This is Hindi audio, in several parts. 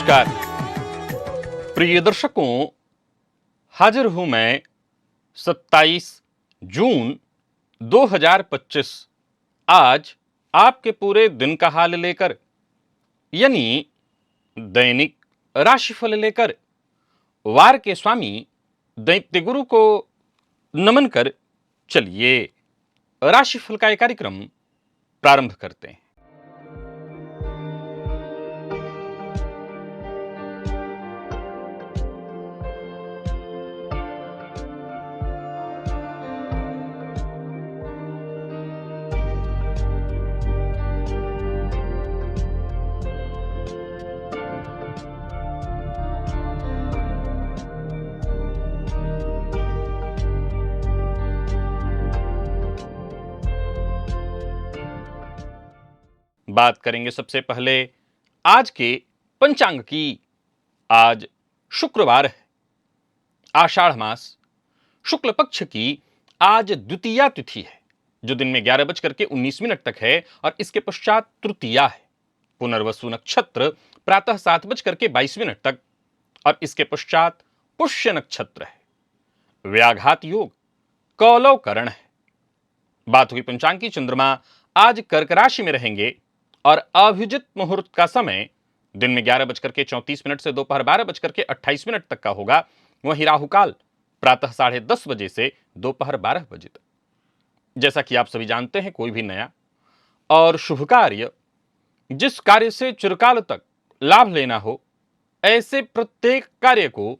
नमस्कार प्रिय दर्शकों, हाजिर हूं मैं 27 जून 2025 आज आपके पूरे दिन का हाल लेकर, यानी दैनिक राशिफल लेकर वार के स्वामी दैत्य गुरु को नमन कर चलिए राशिफल का यह कार्यक्रम प्रारंभ करते हैं। बात करेंगे सबसे पहले आज के पंचांग की। आज शुक्रवार है, आषाढ़ मास शुक्ल पक्ष की आज द्वितीया तिथि है, जो दिन में 11:19 तक है और इसके पश्चात तृतीया है। पुनर्वसु नक्षत्र प्रातः 7:22 तक और इसके पश्चात पुष्य नक्षत्र है। व्याघात योग कौलव करण है। बात हुई पंचांग की। चंद्रमा आज कर्क राशि में रहेंगे और अभिजित मुहूर्त का समय दिन में 11:34 से दोपहर 12:28 तक का होगा। वहीं राहुकाल प्रातः 10:30 बजे से दोपहर 12 बजे तक। जैसा कि आप सभी जानते हैं, कोई भी नया और शुभ कार्य, जिस कार्य से चिरकाल तक लाभ लेना हो, ऐसे प्रत्येक कार्य को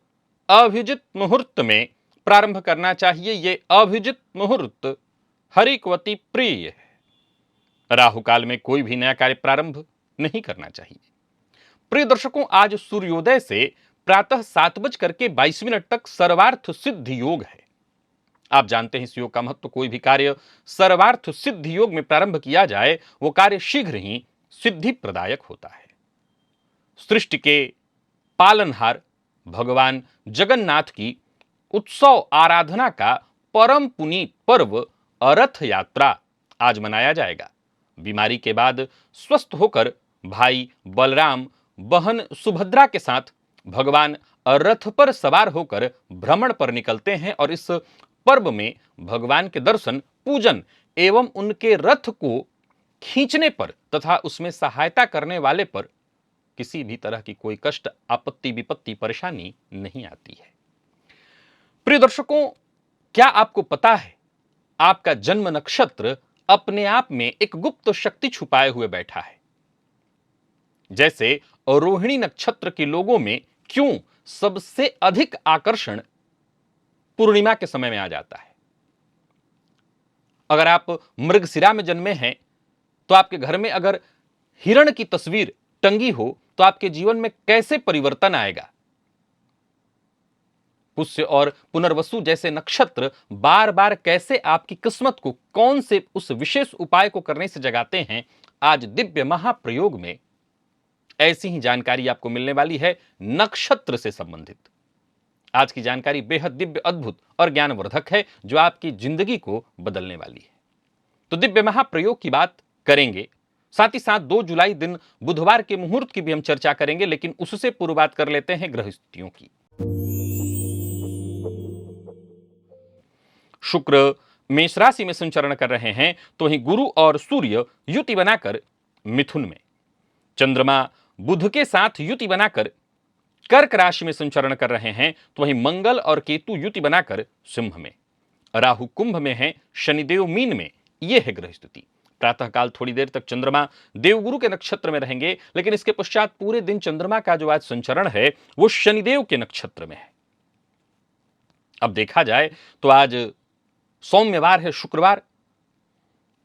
अभिजित मुहूर्त में प्रारंभ करना चाहिए। ये अभिजित मुहूर्त हरिकवती प्रिय है। राहुकाल में कोई भी नया कार्य प्रारंभ नहीं करना चाहिए। प्रिय दर्शकों, आज सूर्योदय से प्रातः 7:22 तक सर्वार्थ सिद्ध योग है। आप जानते हैं इस योग का महत्व। कोई भी कार्य सर्वार्थ सिद्ध योग में प्रारंभ किया जाए, वो कार्य शीघ्र ही सिद्धि प्रदायक होता है। सृष्टि के पालनहार भगवान जगन्नाथ की उत्सव आराधना का परम पुनीत पर्व रथ यात्रा आज मनाया जाएगा। बीमारी के बाद स्वस्थ होकर भाई बलराम बहन सुभद्रा के साथ भगवान रथ पर सवार होकर भ्रमण पर निकलते हैं और इस पर्व में भगवान के दर्शन, पूजन एवं उनके रथ को खींचने पर तथा उसमें सहायता करने वाले पर किसी भी तरह की कोई कष्ट, आपत्ति, विपत्ति, परेशानी नहीं आती है। प्रिय दर्शकों, क्या आपको पता है आपका जन्म नक्षत्र अपने आप में एक गुप्त शक्ति छुपाए हुए बैठा है। जैसे रोहिणी नक्षत्र के लोगों में क्यों सबसे अधिक आकर्षण पूर्णिमा के समय में आ जाता है। अगर आप मृगशिरा में जन्मे हैं तो आपके घर में अगर हिरण की तस्वीर टंगी हो तो आपके जीवन में कैसे परिवर्तन आएगा। पुष्य और पुनर्वसु जैसे नक्षत्र बार बार कैसे आपकी किस्मत को कौन से उस विशेष उपाय को करने से जगाते हैं, आज दिव्य महाप्रयोग में ऐसी ही जानकारी आपको मिलने वाली है नक्षत्र से संबंधित। आज की जानकारी बेहद दिव्य, अद्भुत और ज्ञानवर्धक है, जो आपकी जिंदगी को बदलने वाली है। तो दिव्य महाप्रयोग की बात करेंगे, साथ ही साथ 2 जुलाई दिन बुधवार के मुहूर्त की भी हम चर्चा करेंगे, लेकिन उससे पूर्व बात कर लेते हैं ग्रह स्थितियों की। शुक्र मेष राशि में संचरण कर रहे हैं, तो वहीं गुरु और सूर्य युति बनाकर मिथुन में, चंद्रमा बुध के साथ युति बनाकर कर्क राशि में संचरण कर रहे हैं, तो वहीं मंगल और केतु युति बनाकर सिंह में, राहु कुंभ में है, शनिदेव मीन में। यह है ग्रह स्थिति। प्रातःकाल थोड़ी देर तक चंद्रमा देवगुरु के नक्षत्र में रहेंगे, लेकिन इसके पश्चात पूरे दिन चंद्रमा का जो आज संचरण है वो शनिदेव के नक्षत्र में है। अब देखा जाए तो आज सौम्यवार है, शुक्रवार,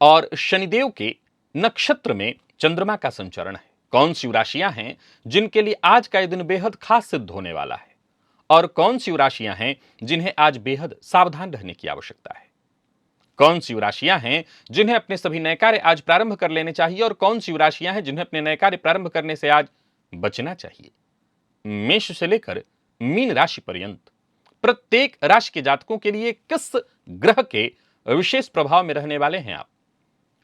और शनिदेव के नक्षत्र में चंद्रमा का संचरण है। कौन सी राशियां हैं जिनके लिए आज का यह दिन बेहद खास सिद्ध होने वाला है, और कौन सी राशियां हैं जिन्हें आज बेहद सावधान रहने की आवश्यकता है। कौन सी राशियां हैं जिन्हें अपने सभी नए कार्य आज प्रारंभ कर लेने चाहिए, और कौन सी राशियां हैं जिन्हें अपने नए कार्य प्रारंभ करने से आज बचना चाहिए। मेष से लेकर मीन राशि पर्यंत प्रत्येक राशि के जातकों के लिए किस ग्रह के विशेष प्रभाव में रहने वाले हैं आप,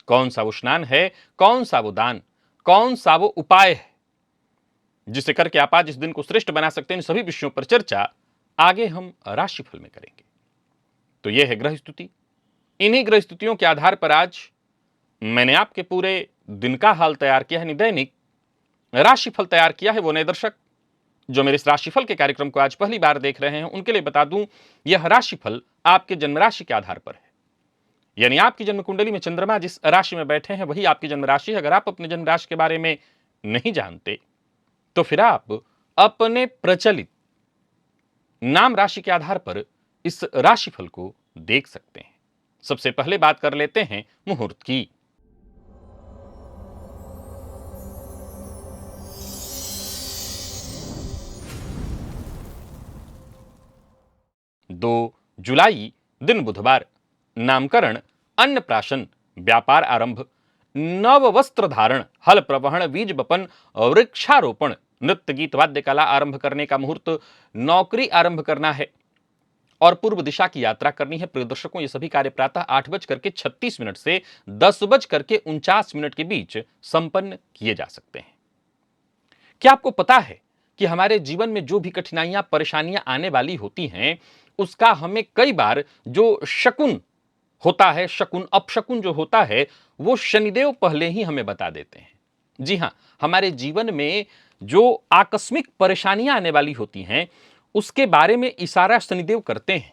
कौन सा वो स्नान है, कौन सा वो दान, कौन सा वो उपाय है, जिसे करके आप आज इस दिन को श्रेष्ठ बना सकते हैं। इन सभी विषयों पर चर्चा आगे हम राशिफल में करेंगे। तो यह है ग्रह स्तुति। इन्हीं ग्रह स्तुतियों के आधार पर आज मैंने आपके पूरे दिन का हाल तैयार किया है, दैनिक राशिफल तैयार किया है। वो नए दर्शक जो मेरे इस राशिफल के कार्यक्रम को आज पहली बार देख रहे हैं, उनके लिए बता दूं, यह राशिफल आपके जन्म राशि के आधार पर है। यानी आपकी जन्म कुंडली में चंद्रमा जिस राशि में बैठे हैं वही आपकी जन्म राशि है। अगर आप अपने जन्म राशि के बारे में नहीं जानते तो फिर आप अपने प्रचलित नाम राशि के आधार पर इस राशिफल को देख सकते हैं। सबसे पहले बात कर लेते हैं मुहूर्त की। 2 जुलाई दिन बुधवार। नामकरण, अन्नप्राशन, व्यापार आरंभ, नव वस्त्र धारण, हल प्रवहन, बीज बपन, वृक्षारोपण, नृत्य गीत वाद्य कला आरंभ करने का मुहूर्त, नौकरी आरंभ करना है और पूर्व दिशा की यात्रा करनी है। प्रिय दर्शकों, ये सभी कार्य प्रातः 8:36 से 10:49 के बीच संपन्न किए जा सकते हैं। क्या आपको पता है कि हमारे जीवन में जो भी कठिनाइयां परेशानियां आने वाली होती हैं, उसका हमें कई बार जो शकुन होता है, शकुन अपशकुन जो होता है, वो शनिदेव पहले ही हमें बता देते हैं। जी हां, हमारे जीवन में जो आकस्मिक परेशानियां आने वाली होती हैं, उसके बारे में इशारा शनिदेव करते हैं।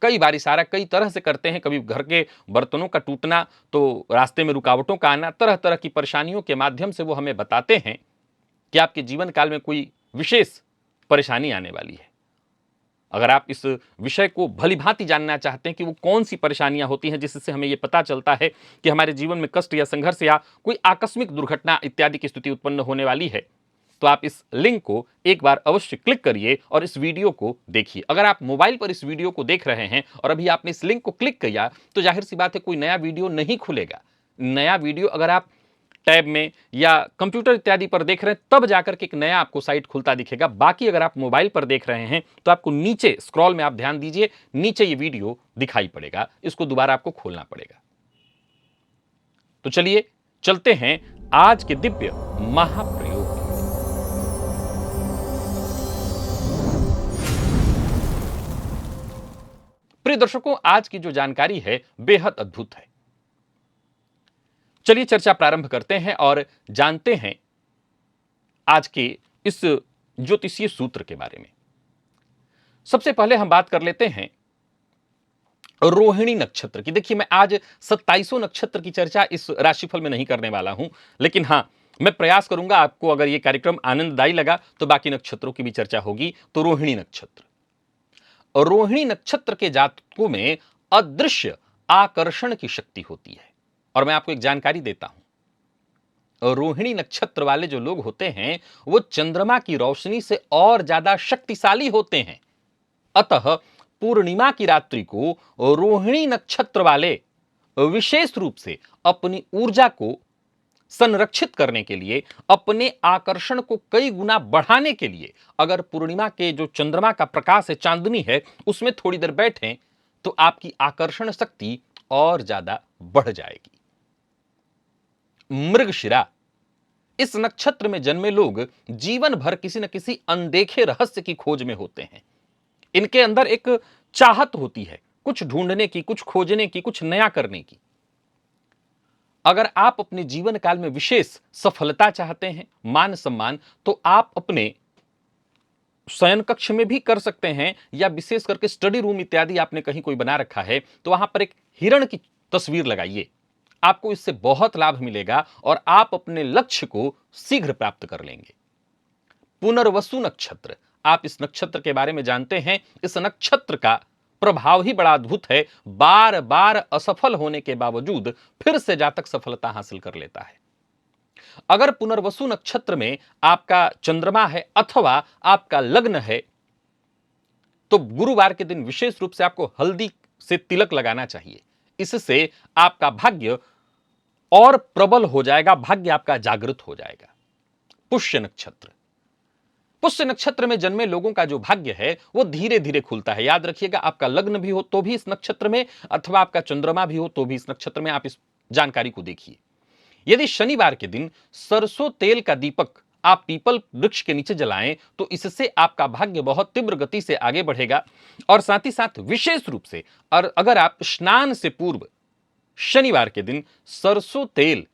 कई बार इशारा कई तरह से करते हैं। कभी घर के बर्तनों का टूटना, तो रास्ते में रुकावटों का आना, तरह तरह की परेशानियों के माध्यम से वो हमें बताते हैं कि आपके जीवन काल में कोई विशेष परेशानी आने वाली है। अगर आप इस विषय को भलीभांति जानना चाहते हैं कि वो कौन सी परेशानियां होती हैं जिससे हमें यह पता चलता है कि हमारे जीवन में कष्ट या संघर्ष या कोई आकस्मिक दुर्घटना इत्यादि की स्थिति उत्पन्न होने वाली है, तो आप इस लिंक को एक बार अवश्य क्लिक करिए और इस वीडियो को देखिए। अगर आप मोबाइल पर इस वीडियो को देख रहे हैं और अभी आपने इस लिंक को क्लिक किया, तो जाहिर सी बात है कोई नया वीडियो नहीं खुलेगा। नया वीडियो अगर आप टैब में या कंप्यूटर इत्यादि पर देख रहे हैं, तब जाकर के एक नया आपको साइट खुलता दिखेगा। बाकी अगर आप मोबाइल पर देख रहे हैं तो आपको नीचे स्क्रॉल में आप ध्यान दीजिए, नीचे ये वीडियो दिखाई पड़ेगा, इसको दोबारा आपको खोलना पड़ेगा। तो चलिए चलते हैं आज के दिव्य महाप्रयोग। प्रिय दर्शकों, आज की जो जानकारी है बेहद अद्भुत है। चलिए चर्चा प्रारंभ करते हैं और जानते हैं आज के इस ज्योतिषीय सूत्र के बारे में। सबसे पहले हम बात कर लेते हैं रोहिणी नक्षत्र की। देखिए, मैं आज 27 नक्षत्र की चर्चा इस राशिफल में नहीं करने वाला हूं, लेकिन हां, मैं प्रयास करूंगा आपको अगर यह कार्यक्रम आनंददायी लगा तो बाकी नक्षत्रों की भी चर्चा होगी। तो रोहिणी नक्षत्र, रोहिणी नक्षत्र के जातकों में अदृश्य आकर्षण की शक्ति होती है। और मैं आपको एक जानकारी देता हूं, रोहिणी नक्षत्र वाले जो लोग होते हैं वो चंद्रमा की रोशनी से और ज्यादा शक्तिशाली होते हैं। अतः पूर्णिमा की रात्रि को रोहिणी नक्षत्र वाले विशेष रूप से अपनी ऊर्जा को संरक्षित करने के लिए, अपने आकर्षण को कई गुना बढ़ाने के लिए, अगर पूर्णिमा के जो चंद्रमा का प्रकाश है, चांदनी है, उसमें थोड़ी देर बैठें तो आपकी आकर्षण शक्ति और ज्यादा बढ़ जाएगी। मृगशिरा, इस नक्षत्र में जन्मे लोग जीवन भर किसी न किसी अनदेखे रहस्य की खोज में होते हैं। इनके अंदर एक चाहत होती है कुछ ढूंढने की, कुछ खोजने की, कुछ नया करने की। अगर आप अपने जीवन काल में विशेष सफलता चाहते हैं, मान सम्मान, तो आप अपने शयन कक्ष में भी कर सकते हैं, या विशेष करके स्टडी रूम इत्यादि आपने कहीं कोई बना रखा है तो वहां पर एक हिरण की तस्वीर लगाइए। आपको इससे बहुत लाभ मिलेगा और आप अपने लक्ष्य को शीघ्र प्राप्त कर लेंगे। पुनर्वसु नक्षत्र, आप इस नक्षत्र के बारे में जानते हैं। इस नक्षत्र का प्रभाव ही बड़ा अद्भुत है। बार बार असफल होने के बावजूद फिर से जातक सफलता हासिल कर लेता है। अगर पुनर्वसु नक्षत्र में आपका चंद्रमा है अथवा आपका लग्न है, तो गुरुवार के दिन विशेष रूप से आपको हल्दी से तिलक लगाना चाहिए। इससे आपका भाग्य और प्रबल हो जाएगा, भाग्य आपका जागृत हो जाएगा। पुष्य नक्षत्र, पुष्य नक्षत्र में जन्मे लोगों का जो भाग्य है वो धीरे धीरे खुलता है। याद रखिएगा, आपका लग्न भी हो तो भी इस नक्षत्र में, अथवा आपका चंद्रमा भी हो तो भी इस नक्षत्र में। आप इस जानकारी को देखिए। यदि शनिवार के दिन सरसों तेल का दीपक आप पीपल वृक्ष के नीचे जलाएं तो इससे आपका भाग्य बहुत तीव्र गति से आगे बढ़ेगा। और साथ ही साथ विशेष रूप से और अगर आप स्नान से पूर्व शनिवार के दिन सरसों तेल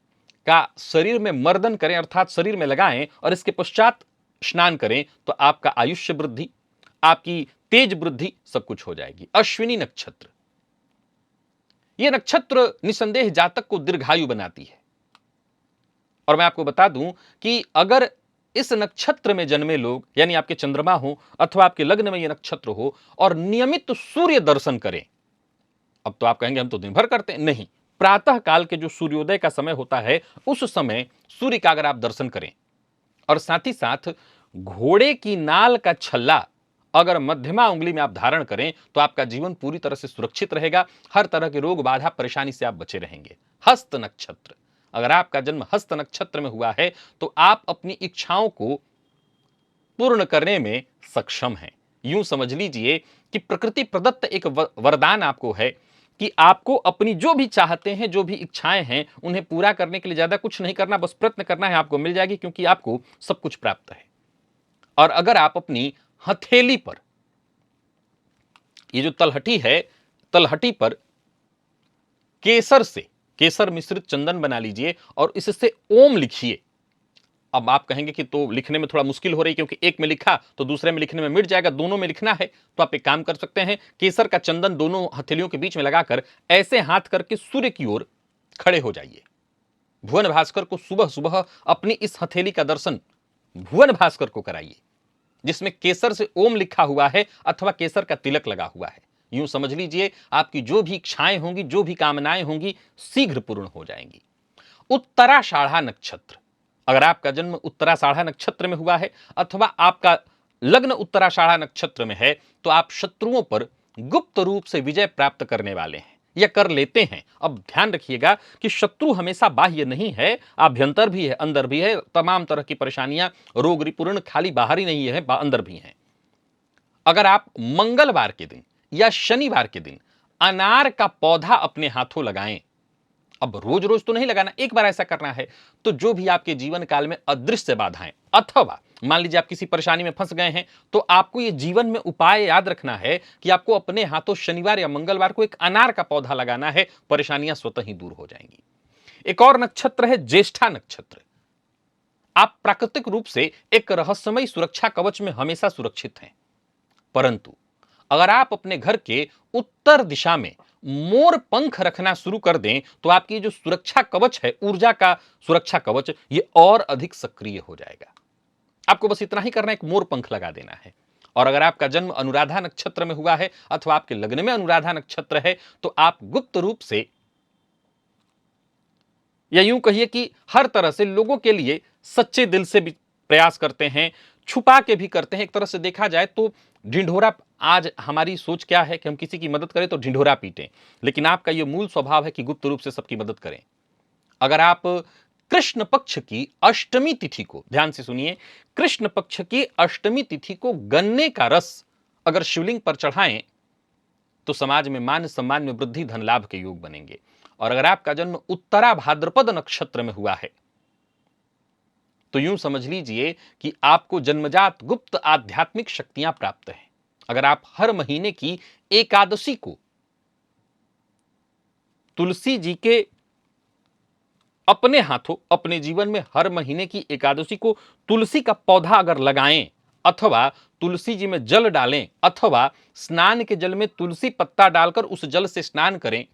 का शरीर में मर्दन करें अर्थात शरीर में लगाएं और इसके पश्चात स्नान करें तो आपका आयुष्य वृद्धि, आपकी तेज वृद्धि सब कुछ हो जाएगी। अश्विनी नक्षत्र, यह नक्षत्र निसंदेह जातक को दीर्घायु बनाती है। और मैं आपको बता दूं कि अगर इस नक्षत्र में जन्मे लोग यानी आपके चंद्रमा हो अथवा आपके लग्न में यह नक्षत्र हो और नियमित सूर्य दर्शन करें, अब तो आप कहेंगे हम तो दिन भर करते हैं, नहीं, प्रातः काल के जो सूर्योदय का समय होता है उस समय सूर्य का अगर आप दर्शन करें और साथ ही साथ घोड़े की नाल का छल्ला अगर मध्यमा उंगली में आप धारण करें तो आपका जीवन पूरी तरह से सुरक्षित रहेगा। हर तरह के रोग बाधा परेशानी से आप बचे रहेंगे। हस्त नक्षत्र, अगर आपका जन्म हस्त नक्षत्र में हुआ है तो आप अपनी इच्छाओं को पूर्ण करने में सक्षम हैं। यूं समझ लीजिए कि प्रकृति प्रदत्त एक वरदान आपको है कि आपको अपनी जो भी चाहते हैं, जो भी इच्छाएं हैं, उन्हें पूरा करने के लिए ज्यादा कुछ नहीं करना, बस प्रयत्न करना है, आपको मिल जाएगी क्योंकि आपको सब कुछ प्राप्त है। और अगर आप अपनी हथेली पर, ये जो तलहटी है, तलहटी पर केसर मिश्रित चंदन बना लीजिए और इससे ओम लिखिए। अब आप कहेंगे कि तो लिखने में थोड़ा मुश्किल हो रही क्योंकि एक में लिखा तो दूसरे में लिखने में मिट जाएगा, दोनों में लिखना है तो आप एक काम कर सकते हैं, केसर का चंदन दोनों हथेलियों के बीच में लगाकर ऐसे हाथ करके सूर्य की ओर खड़े हो जाइए। भुवन भास्कर को सुबह सुबह अपनी इस हथेली का दर्शन भुवन भास्कर को कराइए जिसमें केसर से ओम लिखा हुआ है अथवा केसर का तिलक लगा हुआ है। यूं समझ लीजिए आपकी जो भी इच्छाएं होंगी, जो भी कामनाएं होंगी, शीघ्र पूर्ण हो जाएंगी। उत्तराषाढ़ा नक्षत्र, अगर आपका जन्म उत्तराषाढ़ा नक्षत्र में हुआ है अथवा आपका लग्न उत्तराषाढ़ा नक्षत्र में है तो आप शत्रुओं पर गुप्त रूप से विजय प्राप्त करने वाले हैं या कर लेते हैं। अब ध्यान रखिएगा कि शत्रु हमेशा बाह्य नहीं है, आभ्यंतर भी है, अंदर भी है। तमाम तरह की परेशानियां, रोग रिपूर्ण खाली बाहर ही नहीं है, अंदर भी हैं। अगर आप मंगलवार के दिन या शनिवार के दिन अनार का पौधा अपने हाथों लगाएं, अब रोज रोज तो नहीं लगाना, एक बार ऐसा करना है, तो जो भी आपके जीवन काल में अदृश्य बाधाएं अथवा मान लीजिए आप किसी परेशानी में फंस गए हैं तो आपको यह जीवन में उपाय याद रखना है कि आपको अपने हाथों शनिवार या मंगलवार को एक अनार का पौधा लगाना है, परेशानियां स्वतः ही दूर हो जाएंगी। एक और नक्षत्र है ज्येष्ठा नक्षत्र। आप प्राकृतिक रूप से एक रहस्यमय सुरक्षा कवच में हमेशा सुरक्षित हैं, परंतु अगर आप अपने घर के उत्तर दिशा में मोर पंख रखना शुरू कर दें तो आपकी जो सुरक्षा कवच है, ऊर्जा का सुरक्षा कवच, ये और अधिक सक्रिय हो जाएगा। आपको बस इतना ही करना है, एक मोर पंख लगा देना है। और अगर आपका जन्म अनुराधा नक्षत्र में हुआ है अथवा आपके लग्न में अनुराधा नक्षत्र है तो आप गुप्त रूप से या यूं कहिए कि हर तरह से लोगों के लिए सच्चे दिल से भी प्रयास करते हैं, छुपा के भी करते हैं। एक तरह से देखा जाए तो ढिंढोरा, आज हमारी सोच क्या है कि हम किसी की मदद करें तो ढिंढोरा पीटें, लेकिन आपका यह मूल स्वभाव है कि गुप्त रूप से सबकी मदद करें। अगर आप कृष्ण पक्ष की अष्टमी तिथि को, ध्यान से सुनिए, कृष्ण पक्ष की अष्टमी तिथि को गन्ने का रस अगर शिवलिंग पर चढ़ाएं तो समाज में मान सम्मान में वृद्धि, धन लाभ के योग बनेंगे। और अगर आपका जन्म उत्तरा भाद्रपद नक्षत्र में हुआ है तो यूं समझ लीजिए कि आपको जन्मजात गुप्त आध्यात्मिक शक्तियां प्राप्त हैं। अगर आप हर महीने की एकादशी को तुलसी जी के अपने हाथों, अपने जीवन में हर महीने की एकादशी को तुलसी का पौधा अगर लगाएं अथवा तुलसी जी में जल डालें अथवा स्नान के जल में तुलसी पत्ता डालकर उस जल से स्नान करें।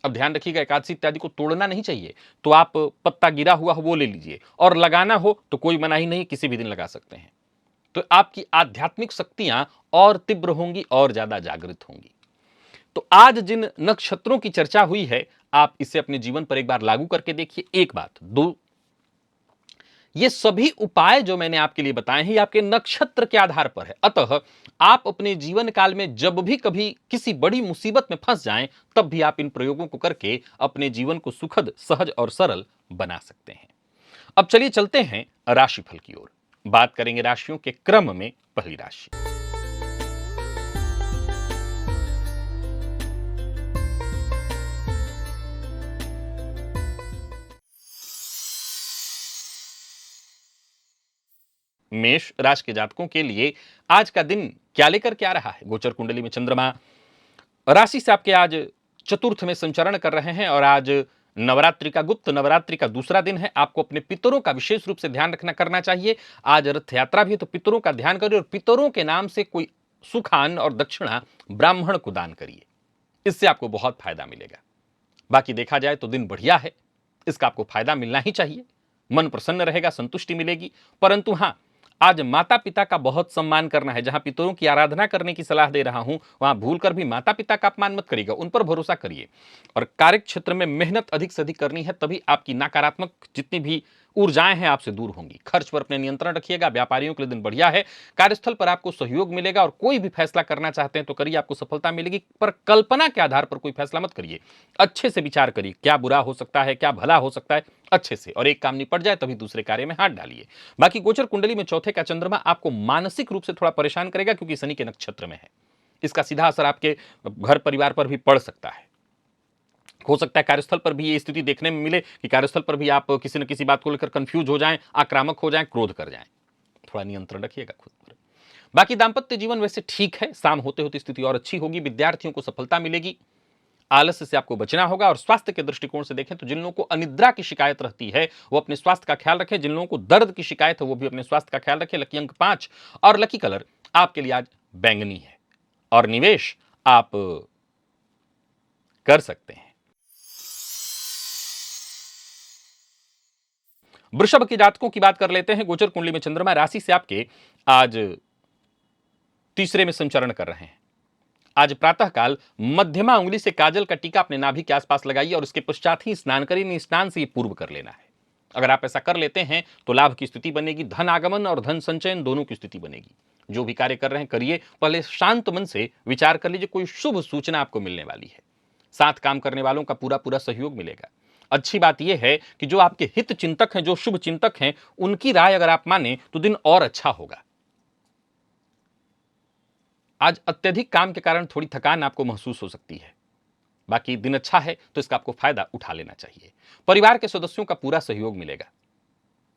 अब ध्यान रखिएगा, एकादशी इत्यादि को तोड़ना नहीं चाहिए, तो आप पत्ता गिरा हुआ हो वो ले लीजिए, और लगाना हो तो कोई मनाही नहीं, किसी भी दिन लगा सकते हैं। तो आपकी आध्यात्मिक शक्तियां और तीव्र होंगी और ज्यादा जागृत होंगी। तो आज जिन नक्षत्रों की चर्चा हुई है आप इसे अपने जीवन पर एक बार लागू करके देखिए। एक बात, दो, ये सभी उपाय जो मैंने आपके लिए बताए हैं ये आपके नक्षत्र के आधार पर है। अतः आप अपने जीवन काल में जब भी कभी किसी बड़ी मुसीबत में फंस जाएं तब भी आप इन प्रयोगों को करके अपने जीवन को सुखद, सहज और सरल बना सकते हैं। अब चलिए चलते हैं राशिफल की ओर। बात करेंगे राशियों के क्रम में। पहली राशि, मेष राशि के जातकों के लिए आज का दिन क्या लेकर के आ रहा है? गोचर कुंडली में चंद्रमा राशि से आपके आज चतुर्थ में संचरण कर रहे हैं और आज नवरात्रि का गुप्त नवरात्रि का दूसरा दिन है। आपको अपने पितरों का विशेष रूप से ध्यान रखना करना चाहिए। आज रथ यात्रा भी है, तो पितरों का ध्यान करिए और पितरों के नाम से कोई सुखान और दक्षिणा ब्राह्मण को दान करिए। इससे आपको बहुत फायदा मिलेगा। बाकी देखा जाए तो दिन बढ़िया है, इसका आपको फायदा मिलना ही चाहिए। मन प्रसन्न रहेगा, संतुष्टि मिलेगी। परंतु हां, आज माता पिता का बहुत सम्मान करना है। जहां पितरों की आराधना करने की सलाह दे रहा हूं, वहां भूलकर भी माता पिता का अपमान मत करिएगा, उन पर भरोसा करिए। और कार्य क्षेत्र में मेहनत अधिक से अधिक करनी है, तभी आपकी नकारात्मक जितनी भी ऊर्जाएं हैं आपसे दूर होंगी। खर्च पर अपने नियंत्रण रखिएगा। व्यापारियों के लिए दिन बढ़िया है। कार्यस्थल पर आपको सहयोग मिलेगा और कोई भी फैसला करना चाहते हैं तो करिए, आपको सफलता मिलेगी। पर कल्पना के आधार पर कोई फैसला मत करिए, अच्छे से विचार करिए, क्या बुरा हो सकता है, क्या भला हो सकता है, अच्छे से। और एक काम निपट जाए तभी दूसरे कार्य में हाथ डालिए। बाकी गोचर कुंडली में चौथे का चंद्रमा आपको मानसिक रूप से थोड़ा परेशान करेगा, क्योंकि शनि के नक्षत्र में है। इसका सीधा असर आपके घर परिवार पर भी पड़ सकता है। हो सकता है कार्यस्थल पर भी ये स्थिति देखने में मिले कि कार्यस्थल पर भी आप किसी न किसी बात को लेकर कंफ्यूज हो जाएं, आक्रामक हो जाएं, क्रोध कर जाएं। थोड़ा नियंत्रण रखिएगा खुद पर। बाकी दांपत्य जीवन वैसे ठीक है, शाम होते होते स्थिति और अच्छी होगी। विद्यार्थियों को सफलता मिलेगी। आलस्य से आपको बचना होगा। और स्वास्थ्य के दृष्टिकोण से देखें तो जिन लोगों को अनिद्रा की शिकायत रहती है वो अपने स्वास्थ्य का ख्याल रखें। जिन लोगों को दर्द की शिकायत है वो भी अपने स्वास्थ्य का ख्याल रखें। लकी अंक 5 और लकी कलर आपके लिए आज बैंगनी है। और निवेश आप कर सकते हैं। वृषभ के जातकों की बात कर लेते हैं। गोचर कुंडली में चंद्रमा राशि से आपके आज तीसरे में संचरण कर रहे हैं। आज प्रातःकाल मध्यमा उंगली से काजल का टीका अपने नाभि के आसपास लगाइए और उसके पश्चात ही स्नान करिए। स्नान से ये पूर्व कर लेना है। अगर आप ऐसा कर लेते हैं तो लाभ की स्थिति बनेगी। धन आगमन और धन संचयन दोनों की स्थिति बनेगी। जो भी कार्य कर रहे हैं करिए, पहले शांत मन से विचार कर लीजिए, कोई शुभ सूचना आपको मिलने वाली है। साथ काम करने वालों का पूरा पूरा सहयोग मिलेगा। अच्छी बात यह है कि जो आपके हित चिंतक हैं, जो शुभ चिंतक हैं, उनकी राय अगर आप माने तो दिन और अच्छा होगा। आज अत्यधिक काम के कारण थोड़ी थकान आपको महसूस हो सकती है। बाकी दिन अच्छा है तो इसका आपको फायदा उठा लेना चाहिए। परिवार के सदस्यों का पूरा सहयोग मिलेगा।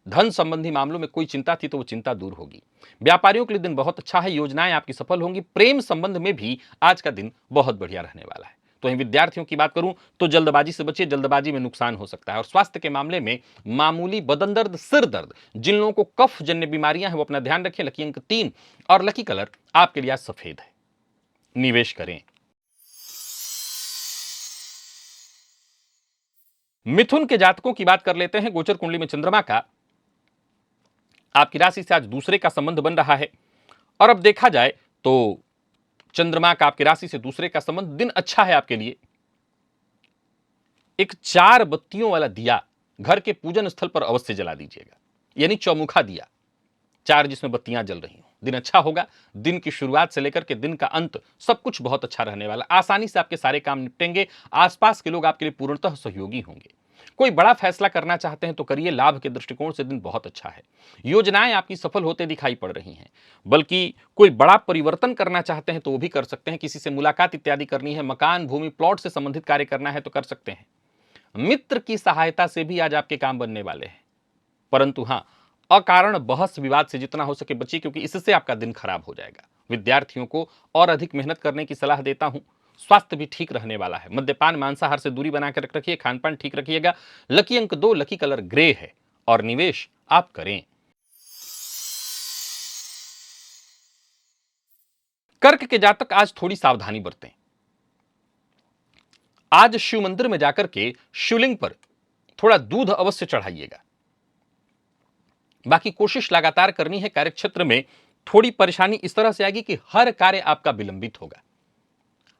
धन संबंधी मामलों में कोई चिंता थी तो वो चिंता दूर होगी। व्यापारियों के लिए दिन बहुत अच्छा है। योजनाएं आपकी सफल होंगी। प्रेम संबंध में भी आज का दिन बहुत बढ़िया रहने वाला है। तो वहीं विद्यार्थियों की बात करूं तो जल्दबाजी से बचिए, जल्दबाजी में नुकसान हो सकता है। और स्वास्थ्य के मामले में मामूली बदन दर्द, सिर दर्द, जिन लोगों को कफ जन्य बीमारियां हैं वो अपना ध्यान रखें। लकी अंक 3 और लकी कलर आपके लिए आज सफेद है। निवेश करें। मिथुन के जातकों की बात कर लेते हैं। गोचर कुंडली में चंद्रमा का आपकी राशि से आज दूसरे का संबंध बन रहा है। और अब देखा जाए तो चंद्रमा का आपकी राशि से दूसरे का संबंध, दिन अच्छा है आपके लिए। एक 4 बत्तियों वाला दिया घर के पूजन स्थल पर अवश्य जला दीजिएगा, यानी चौमुखा दिया, 4 जिसमें बत्तियां जल रही हो। दिन अच्छा होगा। दिन की शुरुआत से लेकर के दिन का अंत सब कुछ बहुत अच्छा रहने वाला। आसानी से आपके सारे काम निपटेंगे। आसपास के लोग आपके लिए पूर्णतः सहयोगी होंगे। कोई बड़ा फैसला करना चाहते हैं तो करिए। लाभ के दृष्टिकोण से दिन बहुत अच्छा है। योजनाएं आपकी सफल होते दिखाई पड़ रही हैं। बल्कि कोई बड़ा परिवर्तन करना चाहते हैं तो वो भी कर सकते हैं। किसी से मुलाकात इत्यादि करनी है, मकान भूमि प्लॉट से संबंधित कार्य करना है तो कर सकते हैं। मित्र की सहायता से भी आज आपके काम बनने वाले हैं। परंतु हां, अकारण बहस विवाद से जितना हो सके बचिए, क्योंकि इससे आपका दिन खराब हो जाएगा। विद्यार्थियों को और अधिक मेहनत करने की सलाह देता हूं। स्वास्थ्य भी ठीक रहने वाला है। मद्यपान मांसाहार से दूरी बनाकर रखिए। खान पान ठीक रखिएगा। लकी अंक 2, लकी कलर ग्रे है। और निवेश आप करें। कर्क के जातक आज थोड़ी सावधानी बरतें। आज शिव मंदिर में जाकर के शिवलिंग पर थोड़ा दूध अवश्य चढ़ाइएगा। बाकी कोशिश लगातार करनी है। कार्यक्षेत्र में थोड़ी परेशानी इस तरह से आएगी कि हर कार्य आपका विलंबित होगा।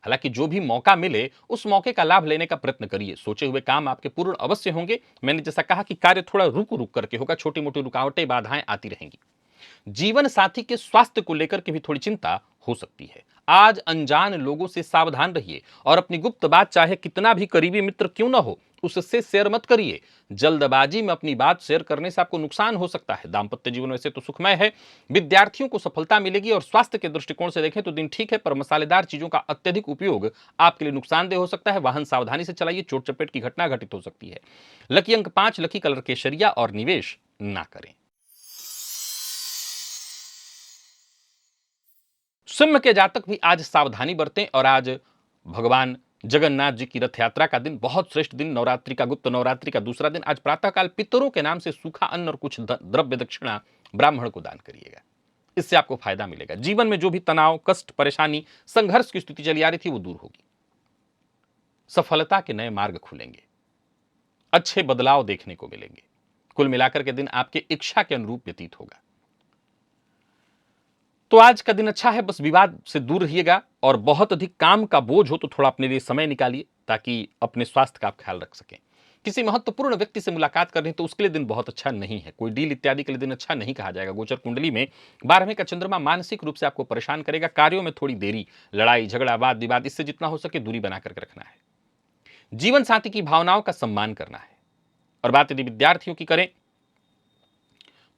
हालांकि जो भी मौका मिले उस मौके का लाभ लेने का प्रयत्न करिए। सोचे हुए काम आपके पूर्ण अवश्य होंगे। मैंने जैसा कहा कि कार्य थोड़ा रुक रुक करके होगा। छोटी मोटी रुकावटें, बाधाएं आती रहेंगी। जीवन साथी के स्वास्थ्य को लेकर के भी थोड़ी चिंता हो सकती है। आज अनजान लोगों से सावधान रहिए और अपनी गुप्त बात चाहे कितना भी करीबी मित्र क्यों ना हो उससे शेयर मत करिए। जल्दबाजी में अपनी बात शेयर करने से आपको नुकसान हो सकता है। दांपत्य जीवन वैसे तो सुखमय है। विद्यार्थियों को सफलता मिलेगी। और स्वास्थ्य के दृष्टिकोण से देखें तो दिन ठीक है, पर मसालेदार चीजों का अत्यधिक उपयोग आपके लिए नुकसानदेह हो सकता है। वाहन सावधानी से चलाइए, चोट चपेट की घटना घटित हो सकती है। लकी अंक 5, लकी कलर केसरिया और निवेश ना करें। सिंह के जातक भी आज सावधानी बरतें और आज भगवान जगन्नाथ जी की रथ यात्रा का दिन, बहुत श्रेष्ठ दिन, नवरात्रि का, गुप्त नवरात्रि का दूसरा दिन। आज प्रातःकाल पितरों के नाम से सूखा अन्न और कुछ द्रव्य दक्षिणा ब्राह्मण को दान करिएगा, इससे आपको फायदा मिलेगा। जीवन में जो भी तनाव, कष्ट, परेशानी, संघर्ष की स्थिति चली आ रही थी वो दूर होगी, सफलता के नए मार्ग खुलेंगे, अच्छे बदलाव देखने को मिलेंगे। कुल मिलाकर के दिन आपके इच्छा के अनुरूप व्यतीत होगा। तो आज का दिन अच्छा है, बस विवाद से दूर रहिएगा और बहुत अधिक काम का बोझ हो तो थोड़ा अपने लिए समय निकालिए ताकि अपने स्वास्थ्य का आप ख्याल रख सकें। किसी महत्वपूर्ण व्यक्ति से मुलाकात करनी तो उसके लिए दिन बहुत अच्छा नहीं है। कोई डील इत्यादि के लिए दिन अच्छा नहीं कहा जाएगा। गोचर कुंडली में 12वें का चंद्रमा मानसिक रूप से आपको परेशान करेगा। कार्यों में थोड़ी देरी, लड़ाई झगड़ा, वाद विवाद, इससे जितना हो सके दूरी बना करके रखना है। जीवन साथी की भावनाओं का सम्मान करना है। और बात यदि विद्यार्थियों की करें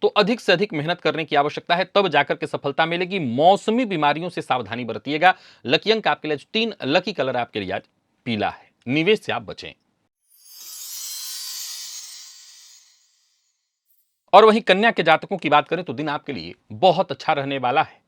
तो अधिक से अधिक मेहनत करने की आवश्यकता है, तब जाकर के सफलता मिलेगी। मौसमी बीमारियों से सावधानी बरतिएगा। लकी अंक आपके लिए 3, लकी कलर आपके लिए आज पीला है। निवेश से आप बचें। और वहीं कन्या के जातकों की बात करें तो दिन आपके लिए बहुत अच्छा रहने वाला है।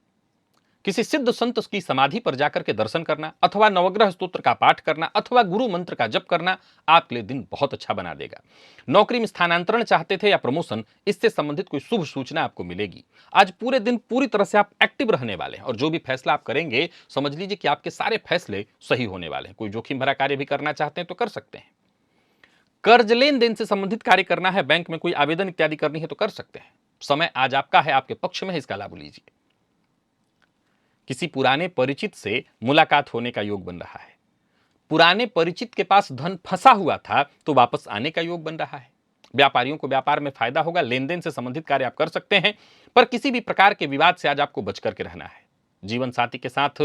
किसी सिद्ध संत की समाधि पर जाकर के दर्शन करना अथवा नवग्रह स्तोत्र का पाठ करना अथवा गुरु मंत्र का जप करना आपके लिए दिन बहुत अच्छा बना देगा। नौकरी में स्थानांतरण चाहते थे या प्रमोशन, इससे संबंधित कोई शुभ सूचना आपको मिलेगी। आज पूरे दिन पूरी तरह से आप एक्टिव रहने वाले हैं और जो भी फैसला आप करेंगे समझ लीजिए कि आपके सारे फैसले सही होने वाले हैं। कोई जोखिम भरा कार्य भी करना चाहते हैं तो कर सकते हैं। कर्ज लेन देन से संबंधित कार्य करना है, बैंक में कोई आवेदन इत्यादि करनी है तो कर सकते हैं। समय आज आपका है, आपके पक्ष में है, इसका लाभ लीजिए। किसी पुराने परिचित से मुलाकात होने का योग बन रहा है। पुराने परिचित के पास धन फंसा हुआ था तो वापस आने का योग बन रहा है। व्यापारियों को व्यापार में फायदा होगा। लेन देन से संबंधित कार्य आप कर सकते हैं, पर किसी भी प्रकार के विवाद से आज आपको बच करके रहना है। जीवन साथी के साथ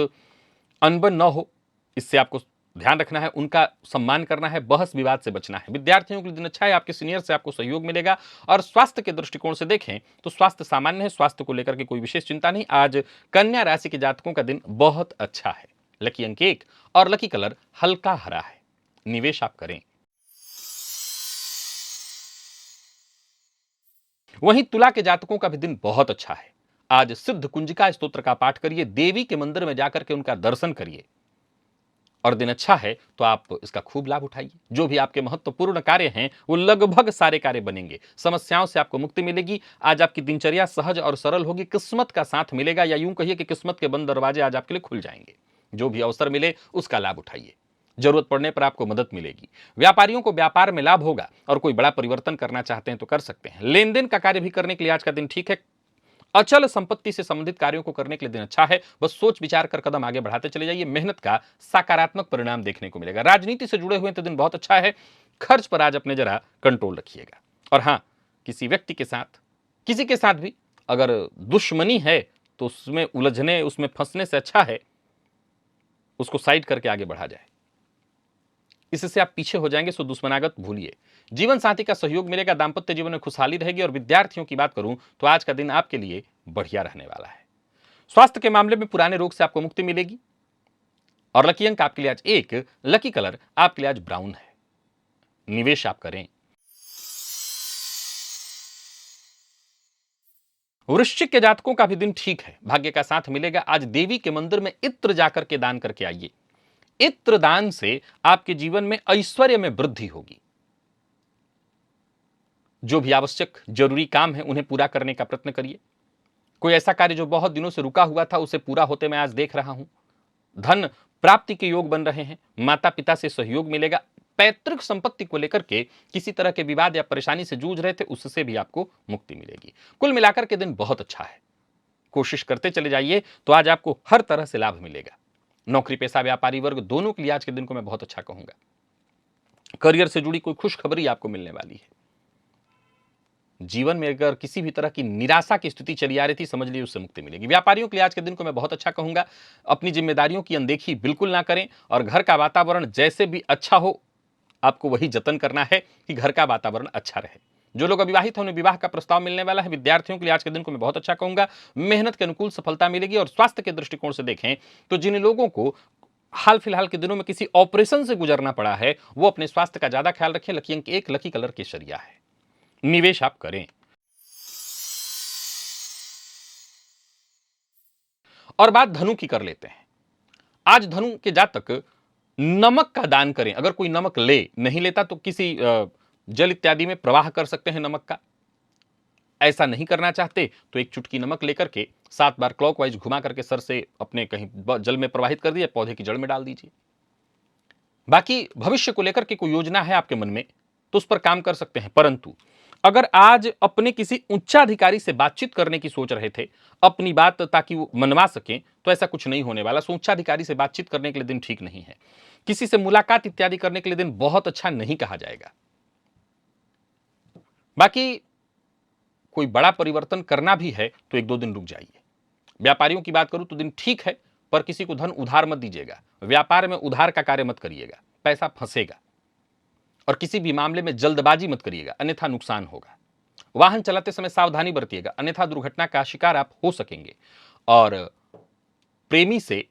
अनबन न हो, इससे आपको ध्यान रखना है। उनका सम्मान करना है, बहस विवाद से बचना है। विद्यार्थियों के लिए दिन अच्छा है। आपके सीनियर से आपको सहयोग मिलेगा। और स्वास्थ्य के दृष्टिकोण से देखें तो स्वास्थ्य सामान्य है। स्वास्थ्य को लेकर के कोई विशेष चिंता नहीं। आज कन्या राशि के जातकों का दिन बहुत अच्छा है। लकी अंक 1 और लकी कलर हल्का हरा है। निवेश आप करें। वहीं तुला के जातकों का भी दिन बहुत अच्छा है। आज सिद्ध कुंजिका स्तोत्र का पाठ करिए, देवी के मंदिर में जाकर के उनका दर्शन करिए और दिन अच्छा है तो आप इसका खूब लाभ उठाइए। जो भी आपके महत्वपूर्ण कार्य हैं वो लगभग सारे कार्य बनेंगे। समस्याओं से आपको मुक्ति मिलेगी। आज आपकी दिनचर्या सहज और सरल होगी। किस्मत का साथ मिलेगा, या यूं कहिए कि किस्मत के बंद दरवाजे आज आपके लिए खुल जाएंगे। जो भी अवसर मिले उसका लाभ उठाइए। जरूरत पड़ने पर आपको मदद मिलेगी। व्यापारियों को व्यापार में लाभ होगा और कोई बड़ा परिवर्तन करना चाहते हैं तो कर सकते हैं। लेन देन का कार्य भी करने के लिए आज का दिन ठीक है। अचल संपत्ति से संबंधित कार्यों को करने के लिए दिन अच्छा है। बस सोच विचार कर कदम आगे बढ़ाते चले जाइए। मेहनत का सकारात्मक परिणाम देखने को मिलेगा। राजनीति से जुड़े हुए तो दिन बहुत अच्छा है। खर्च पर आज अपने जरा कंट्रोल रखिएगा। और हां, किसी व्यक्ति के साथ, किसी के साथ भी अगर दुश्मनी है तो उसमें उलझने, उसमें फंसने से अच्छा है उसको साइड करके आगे बढ़ा जाए। इससे आप पीछे हो जाएंगे, सो दुश्मनागत भूलिए। जीवन साथी का सहयोग मिलेगा। दांपत्य जीवन में खुशहाली रहेगी। और विद्यार्थियों की बात करूं तो आज का दिन आपके लिए बढ़िया रहने वाला है। स्वास्थ्य के मामले में पुराने रोग से आपको मुक्ति मिलेगी। और लकी अंक आपके लिए आज 1, लकी कलर आपके लिए आज ब्राउन है। निवेश आप करें। वृश्चिक के जातकों का भी दिन ठीक है। भाग्य का साथ मिलेगा। आज देवी के मंदिर में इत्र जाकर के दान करके आइए। इत्र दान से आपके जीवन में ऐश्वर्य में वृद्धि होगी। जो भी आवश्यक जरूरी काम है उन्हें पूरा करने का प्रयत्न करिए। कोई ऐसा कार्य जो बहुत दिनों से रुका हुआ था उसे पूरा होते मैं आज देख रहा हूं। धन प्राप्ति के योग बन रहे हैं। माता पिता से सहयोग मिलेगा। पैतृक संपत्ति को लेकर के किसी तरह के विवाद या परेशानी से जूझ रहे थे उससे भी आपको मुक्ति मिलेगी। कुल मिलाकर के दिन बहुत अच्छा है। कोशिश करते चले जाइए तो आज आपको हर तरह से लाभ मिलेगा। नौकरी पेशा व्यापारी वर्ग दोनों के लिए आज के दिन को मैं बहुत अच्छा कहूंगा। करियर से जुड़ी कोई खुशखबरी आपको मिलने वाली है। जीवन में अगर किसी भी तरह की निराशा की स्थिति चली आ रही थी समझ लीजिए उससे मुक्ति मिलेगी। व्यापारियों के लिए आज के दिन को मैं बहुत अच्छा कहूंगा। अपनी जिम्मेदारियों की अनदेखी बिल्कुल ना करें और घर का वातावरण जैसे भी अच्छा हो आपको वही जतन करना है कि घर का वातावरण अच्छा रहे। जो लोग अविवाहित हैं उन्हें विवाह का प्रस्ताव मिलने वाला है। विद्यार्थियों के लिए आज के दिन को मैं बहुत अच्छा कहूंगा। मेहनत के अनुकूल सफलता मिलेगी। और स्वास्थ्य के दृष्टिकोण से देखें तो जिन लोगों को हाल फिलहाल के दिनों में किसी ऑपरेशन से गुजरना पड़ा है वो अपने स्वास्थ्य का ज्यादा ख्याल रखें। लकी अंक 1, लकी कलर केसरिया है। निवेश आप करें। और बात धनु की कर लेते हैं। आज धनु के जातक नमक का दान करें। अगर कोई नमक ले, नहीं लेता तो किसी जल इत्यादि में प्रवाह कर सकते हैं नमक का। ऐसा नहीं करना चाहते तो एक चुटकी नमक लेकर के 7 बार क्लॉकवाइज घुमा करके सर से अपने कहीं जल में प्रवाहित कर दिए, पौधे की जड़ में डाल दीजिए। बाकी भविष्य को लेकर के कोई योजना है आपके मन में तो उस पर काम कर सकते हैं। परंतु अगर आज अपने किसी उच्चाधिकारी से बातचीत करने की सोच रहे थे, अपनी बात ताकि वो मनवा सकें, तो ऐसा कुछ नहीं होने वाला। सो उच्चाधिकारी से बातचीत करने के लिए दिन ठीक नहीं है। किसी से मुलाकात इत्यादि करने के लिए दिन बहुत अच्छा नहीं कहा जाएगा। बाकी कोई बड़ा परिवर्तन करना भी है तो 1-2 दिन रुक जाइए। व्यापारियों की बात करूं तो दिन ठीक है, पर किसी को धन उधार मत दीजिएगा। व्यापार में उधार का कार्य मत करिएगा, पैसा फंसेगा। और किसी भी मामले में जल्दबाजी मत करिएगा, अन्यथा नुकसान होगा। वाहन चलाते समय सावधानी बरतिएगा, अन्यथा दुर्घटना का शिकार आप हो सकेंगे। और प्रेमी से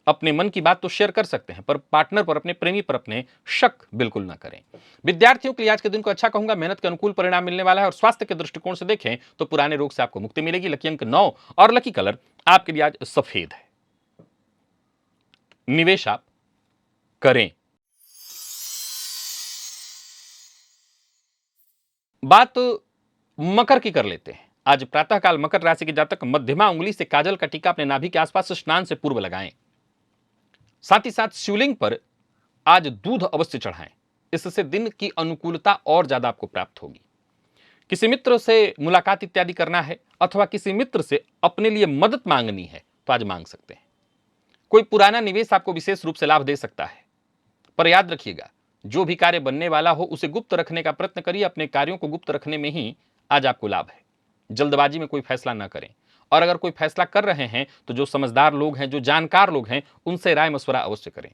अपने मन की बात तो शेयर कर सकते हैं, पर पार्टनर पर, अपने प्रेमी पर अपने शक बिल्कुल ना करें। विद्यार्थियों के लिए आज के दिन को अच्छा कहूंगा। मेहनत के अनुकूल परिणाम मिलने वाला है। और स्वास्थ्य के दृष्टिकोण से देखें तो पुराने रोग से आपको मुक्ति मिलेगी। लकी अंक 9 और लकी कलर आपके लिए आज सफेद है। निवेश आप करें। बात मकर की कर लेते हैं। आज प्रातःकाल मकर राशि के जातक मध्यमा उंगली से काजल का टीका अपने नाभि के आसपास स्नान से पूर्व लगाएं। साथ ही साथ शिवलिंग पर आज दूध अवश्य चढ़ाएं। इससे दिन की अनुकूलता और ज्यादा आपको प्राप्त होगी। किसी मित्र से मुलाकात इत्यादि करना है अथवा किसी मित्र से अपने लिए मदद मांगनी है तो आज मांग सकते हैं। कोई पुराना निवेश आपको विशेष रूप से लाभ दे सकता है। पर याद रखिएगा, जो भी कार्य बनने वाला हो उसे गुप्त रखने का प्रयत्न करिए। अपने कार्यों को गुप्त रखने में ही आज आपको लाभ है। जल्दबाजी में कोई फैसला ना करें। और अगर कोई फैसला कर रहे हैं तो जो समझदार लोग हैं, जो जानकार लोग हैं, उनसे राय मशवरा अवश्य करें।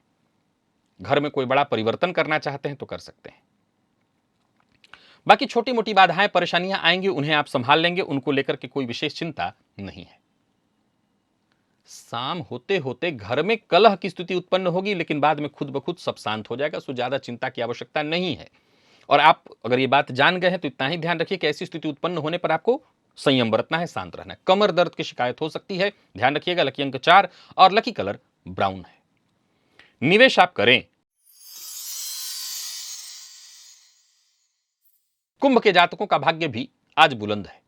घर में कोई बड़ा परिवर्तन करना चाहते हैं तो कर सकते हैं। बाकी छोटी मोटी बाधाएं, परेशानियां आएंगी, उन्हें आप संभाल लेंगे। उनको लेकर के कोई विशेष चिंता नहीं है। शाम होते होते घर में कलह की स्थिति उत्पन्न होगी, लेकिन बाद में खुद ब खुद सब शांत हो जाएगा। सो ज्यादा चिंता की आवश्यकता नहीं है। और आप अगर ये बात जान गए हैं तो इतना ही ध्यान रखिए कि ऐसी स्थिति उत्पन्न होने पर आपको संयम बरतना है, शांत रहना है। कमर दर्द की शिकायत हो सकती है, ध्यान रखिएगा। लकी अंक 4 और लकी कलर ब्राउन है। निवेश आप करें। कुंभ के जातकों का भाग्य भी आज बुलंद है।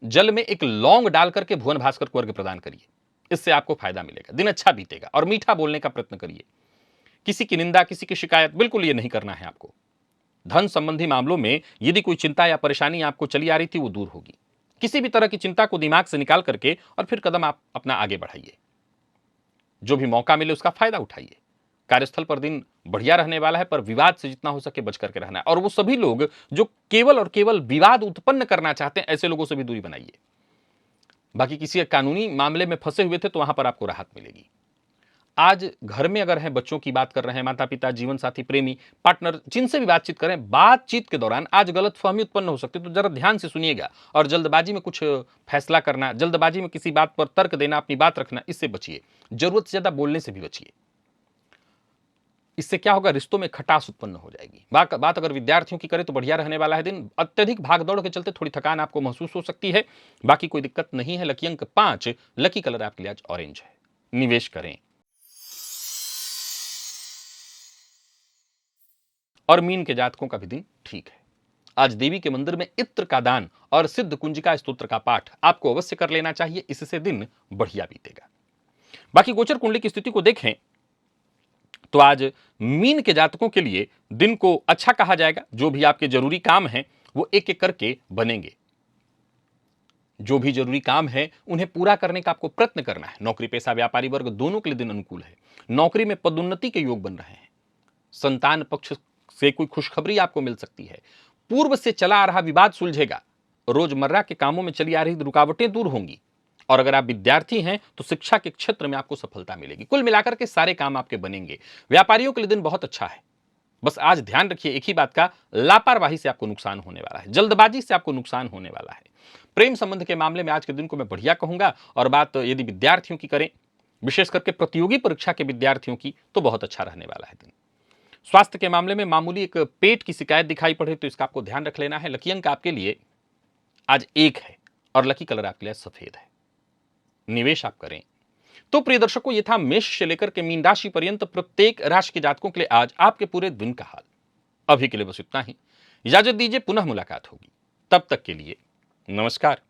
जल में एक लौंग डाल करके भुवन भास्कर को अर्घ्य प्रदान करिए। इससे आपको फायदा मिलेगा, दिन अच्छा बीतेगा। और मीठा बोलने का प्रयत्न करिए। किसी की निंदा, किसी की शिकायत बिल्कुल ये नहीं करना है आपको। धन संबंधी मामलों में यदि कोई चिंता या परेशानी आपको चली आ रही थी वो दूर होगी। किसी भी तरह की चिंता को दिमाग से निकाल करके और फिर कदम आप अपना आगे बढ़ाइए। जो भी मौका मिले उसका फायदा उठाइए। कार्यस्थल पर दिन बढ़िया रहने वाला है, पर विवाद से जितना हो सके बच करके रहना है। और वो सभी लोग जो केवल और केवल विवाद उत्पन्न करना चाहते हैं, ऐसे लोगों से भी दूरी बनाइए। बाकी किसी कानूनी मामले में फंसे हुए थे तो वहां पर आपको राहत मिलेगी। आज घर में अगर हैं, बच्चों की बात कर रहे हैं, माता पिता, जीवन साथी, प्रेमी, पार्टनर, जिनसे भी बातचीत करें, बातचीत के दौरान आज गलतफहमी उत्पन्न हो सकती है। तो जरा ध्यान से सुनिएगा। और जल्दबाजी में कुछ फैसला करना, जल्दबाजी में किसी बात पर तर्क देना, अपनी बात रखना, इससे बचिए। जरूरत से ज्यादा बोलने से भी बचिए। इससे क्या होगा, रिश्तों में खटास उत्पन्न हो जाएगी। बात अगर विद्यार्थियों की करें तो बढ़िया रहने वाला है दिन। अत्यधिक भागदौड़ के चलते थोड़ी थकान आपको महसूस हो सकती है। बाकी कोई दिक्कत नहीं है। लकी अंक 5, लकी कलर आपके लिए आज ऑरेंज है। निवेश करें। और मीन के जातकों का भी दिन ठीक है। आज देवी के मंदिर में इत्र का दान और सिद्ध कुंजिका स्तोत्र का पाठ आपको अवश्य कर लेना चाहिए। इससे दिन बढ़िया बीतेगा। बाकी गोचर कुंडली की स्थिति को देखें तो आज मीन के जातकों के लिए दिन को अच्छा कहा जाएगा। जो भी आपके जरूरी काम हैं वो एक एक करके बनेंगे। जो भी जरूरी काम है उन्हें पूरा करने का आपको प्रयत्न करना है। नौकरी पेशा, व्यापारी वर्ग दोनों के लिए दिन अनुकूल है। नौकरी में पदोन्नति के योग बन रहे हैं। संतान पक्ष से कोई खुशखबरी आपको मिल सकती है। पूर्व से चला आ रहा विवाद सुलझेगा। रोजमर्रा के कामों में चली आ रही रुकावटें दूर होंगी। और अगर आप विद्यार्थी हैं तो शिक्षा के क्षेत्र में आपको सफलता मिलेगी। कुल मिलाकर के सारे काम आपके बनेंगे। व्यापारियों के लिए दिन बहुत अच्छा है। बस आज ध्यान रखिए एक ही बात का, लापरवाही से आपको नुकसान होने वाला है, जल्दबाजी से आपको नुकसान होने वाला है। प्रेम संबंध के मामले में आज के दिन को मैं बढ़िया कहूंगा। और बात यदि विद्यार्थियों की करें, विशेष करके प्रतियोगी परीक्षा के विद्यार्थियों की, तो बहुत अच्छा रहने वाला है दिन। स्वास्थ्य के मामले में मामूली एक पेट की शिकायत दिखाई पड़े तो इसका आपको ध्यान रख लेना है। लकी अंक आपके लिए आज 1 है और लकी कलर आपके लिए सफेद है। निवेश आप करें। तो प्रिय दर्शकों, ये था मेष से लेकर के मीन राशि पर्यंत प्रत्येक राशि के जातकों के लिए आज आपके पूरे दिन का हाल। अभी के लिए बस इतना ही। इजाजत दीजिए, पुनः मुलाकात होगी। तब तक के लिए नमस्कार।